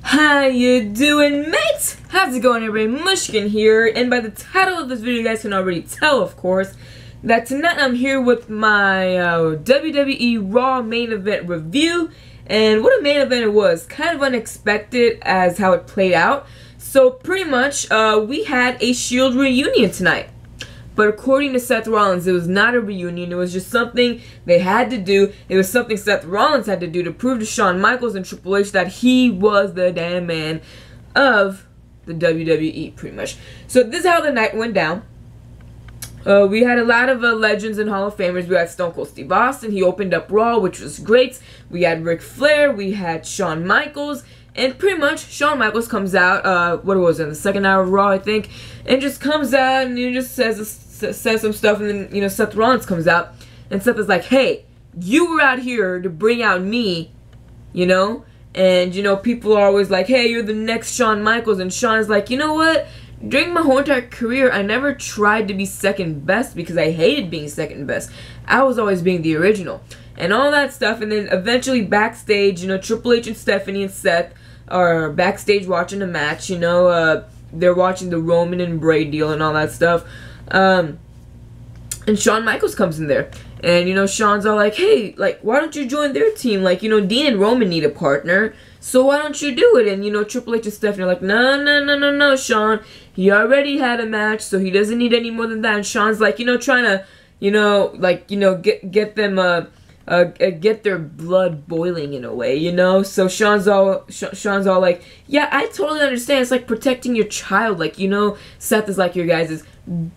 How you doing, mates? How's it going, everybody? Mushkin here, and by the title of this video, you guys can already tell, of course, that tonight I'm here with my WWE Raw main event review. And what a main event it was. Kind of unexpected as how it played out. So pretty much, we had a Shield reunion tonight. But according to Seth Rollins, it was not a reunion. It was just something they had to do. It was something Seth Rollins had to do to prove to Shawn Michaels and Triple H that he was the damn man of the WWE, pretty much. So this is how the night went down. We had a lot of legends and Hall of Famers. We had Stone Cold Steve Austin. He opened up Raw, which was great. We had Ric Flair. We had Shawn Michaels. And pretty much, Shawn Michaels comes out, what was it, in the second hour of Raw, I think, and just comes out and he just says some stuff, and then, you know, Seth Rollins comes out, and Seth is like, hey, you were out here to bring out me, you know, and, you know, people are always like, hey, you're the next Shawn Michaels, and Shawn is like, you know what, during my whole entire career, I never tried to be second best because I hated being second best. I was always being the original, and all that stuff, and then eventually backstage, you know, Triple H and Stephanie and Seth are backstage watching the match, you know, they're watching the Roman and Bray deal and all that stuff, and Shawn Michaels comes in there, and, you know, Shawn's all like, hey, like, why don't you join their team, like, you know, Dean and Roman need a partner, so why don't you do it, and, you know, Triple H and Stephanie are like, no, Shawn, he already had a match, so he doesn't need any more than that, and Shawn's like, you know, trying to, you know, like, you know, get them, get their blood boiling in a way, you know. So Shawn's all like, yeah, I totally understand. It's like protecting your child, like, you know, Seth is like your guys'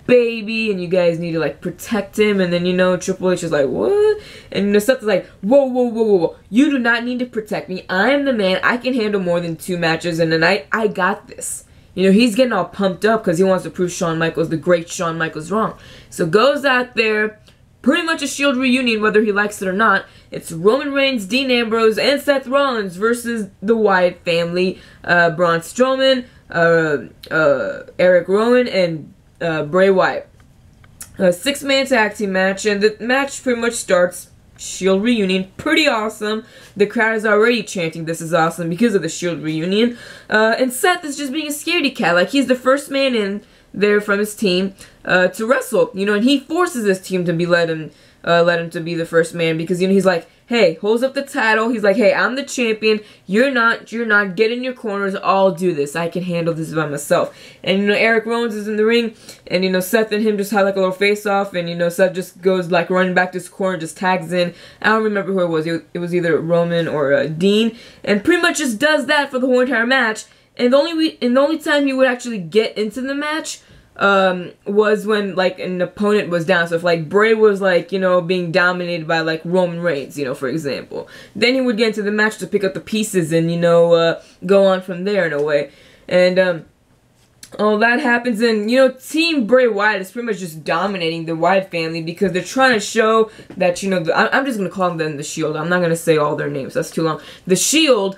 baby, and you guys need to like protect him. And then, you know, Triple H is like, what? And, you know, Seth is like, whoa, you do not need to protect me. I'm the man. I can handle more than 2 matches in a night. I got this. You know, he's getting all pumped up because he wants to prove Shawn Michaels, the great Shawn Michaels, wrong. So goes out there. Pretty much a Shield reunion, whether he likes it or not. It's Roman Reigns, Dean Ambrose, and Seth Rollins versus the Wyatt family. Braun Strowman, Eric Rowan, and Bray Wyatt. A 6-man tag team match, and the match pretty much starts Shield reunion. Pretty awesome. The crowd is already chanting, this is awesome, because of the Shield reunion. And Seth is just being a scaredy cat. Like, he's the first man in there from his team to wrestle, you know, and he forces his team to be let him to be the first man, because, you know, he's like, hey, holds up the title, he's like, hey, I'm the champion, you're not, get in your corners, I'll do this, I can handle this by myself. And, you know, Eric Rowan is in the ring, and, you know, Seth and him just had like a little face off, and, you know, Seth just goes like running back to his corner, just tags in. I don't remember who it was. It was either Roman or Dean, and pretty much just does that for the whole entire match. And the only time he would actually get into the match was when, like, an opponent was down. So if, like, Bray was, like, you know, being dominated by, like, Roman Reigns, you know, for example, then he would get into the match to pick up the pieces and, you know, go on from there in a way. And all that happens, and, you know, Team Bray Wyatt is pretty much just dominating the Wyatt family because they're trying to show that, you know, I'm just going to call them the Shield. I'm not going to say all their names. That's too long. The Shield,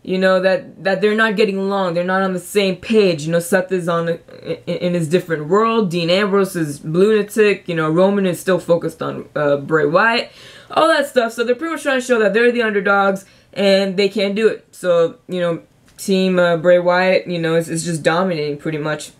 you know, that they're not getting along. They're not on the same page. You know, Seth is in his different world. Dean Ambrose is lunatic. You know, Roman is still focused on Bray Wyatt. All that stuff. So they're pretty much trying to show that they're the underdogs and they can't do it. So, you know, Team Bray Wyatt, you know, is just dominating pretty much.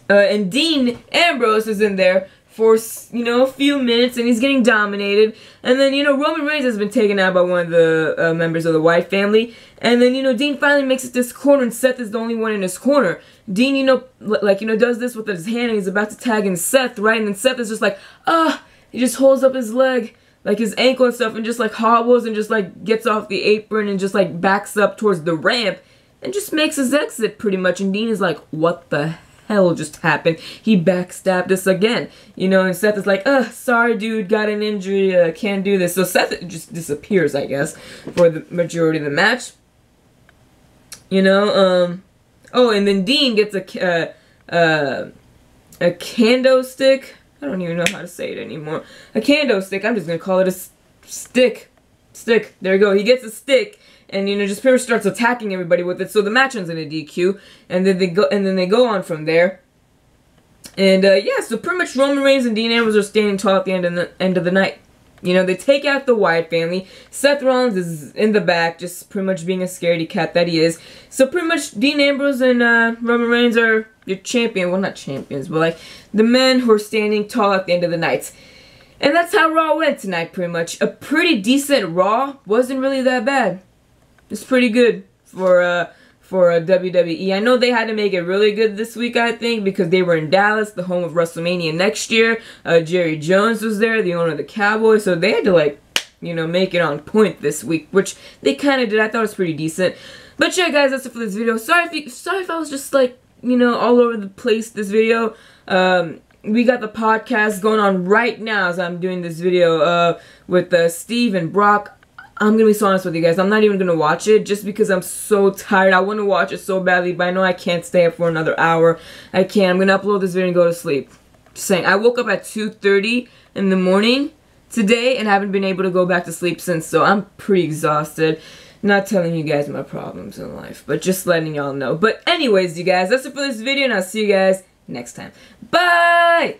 And Dean Ambrose is in there for, you know, a few minutes, and he's getting dominated. And then, you know, Roman Reigns has been taken out by one of the members of the Wyatt family. And then, you know, Dean finally makes it to this corner, and Seth is the only one in his corner. Dean, you know, like, you know, does this with his hand, and he's about to tag in Seth, right? And then Seth is just like, he just holds up his leg, like his ankle and stuff, and just, like, hobbles and just, like, gets off the apron and just, like, backs up towards the ramp and just makes his exit, pretty much. And Dean is like, what the hell just happened? He backstabbed us again, you know. And Seth is like, sorry dude, got an injury, can't do this. So Seth just disappears, I guess, for the majority of the match, you know. Oh, and then Dean gets a kendo stick. I don't even know how to say it anymore. A kendo stick. I'm just gonna call it a stick. There you go. He gets a stick, and, you know, just pretty much starts attacking everybody with it. So the match ends in a DQ, and then they go on from there. And yeah, so pretty much Roman Reigns and Dean Ambrose are standing tall at the end of the night. You know, they take out the Wyatt family. Seth Rollins is in the back, just pretty much being a scaredy cat that he is. So pretty much Dean Ambrose and Roman Reigns are your champion. Well, not champions, but like the men who are standing tall at the end of the night. And that's how Raw went tonight, pretty much. A pretty decent Raw. Wasn't really that bad. It's pretty good for WWE. I know they had to make it really good this week, I think, because they were in Dallas, the home of WrestleMania next year. Jerry Jones was there, the owner of the Cowboys, so they had to, like, you know, make it on point this week, which they kind of did. I thought it was pretty decent. But yeah, guys, that's it for this video. Sorry if I was just, like, you know, all over the place this video. We got the podcast going on right now as I'm doing this video with Steve and Brock. I'm gonna be so honest with you guys, I'm not even gonna watch it just because I'm so tired. I want to watch it so badly, but I know I can't stay up for another hour. I can't. I'm gonna upload this video and go to sleep. Just saying. I woke up at 2:30 in the morning today and haven't been able to go back to sleep since, so I'm pretty exhausted. Not telling you guys my problems in life, but just letting y'all know. But anyways, you guys, that's it for this video, and I'll see you guys next time. Bye!